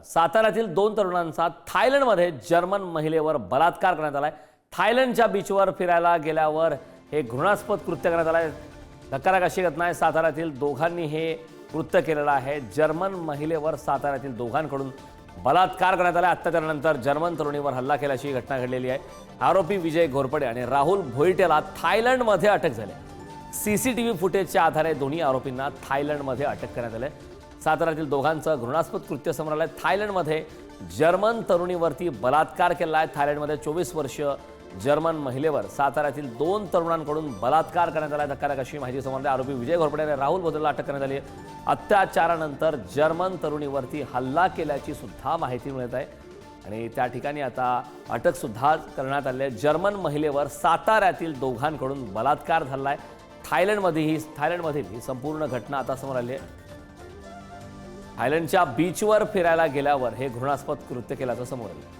साताऱ्यातील 2 तरुणांचा थायलंडमध्ये जर्मन महिलेवर बलात्कार करण्यात आलाय। थायलंडच्या बीचवर फिरायला गेल्यावर हे घृणास्पद कृत्य करण्यात आलंय। धक्कादायक अशी घटना आहे। साताऱ्यातील दोघांनी हे कृत्य केलेलं आहे। जर्मन महिलेवर साताऱ्यातील दोघांकडून बलात्कार करण्यात आला। अत्याचारानंतर जर्मन तरुणीवर हल्ला केल्याची घटना घडलेली आहे। आरोपी विजय घोरपडे आणि राहुल भोईटेला थायलंडमध्ये अटक झाली। सीसीटीव्ही फुटेजच्या आधारे दोन्ही आरोपींना थायलंडमध्ये अटक करण्यात आली। साताऱ्यातील दोघांचं घृणास्पद कृत्य समोर आलंय। थायलंडमध्ये जर्मन तरुणीवरती बलात्कार केला आहे। थायलंडमध्ये 24 वर्ष जर्मन महिलेवर साताऱ्यातील 2 तरुणांकडून बलात्कार करण्यात आला। धक्कादायक अशी माहिती समोर आली। आरोपी विजय घोरपडे आणि राहुल भोईटेला अटक करण्यात आली आहे। अत्याचारानंतर जर्मन तरुणीवरती हल्ला केल्याची सुद्धा माहिती मिळत आहे आणि त्या ठिकाणी आता अटक सुद्धा करण्यात आली आहे। जर्मन महिलेवर साताऱ्यातील दोघांकडून बलात्कार झाला आहे। थायलंडमधील ही संपूर्ण घटना आता समोर आली आहे। थायलंडच्या बीचवर फिरायला गेल्यावर हे घृणास्पद कृत्य केल्याचं समोर आलं।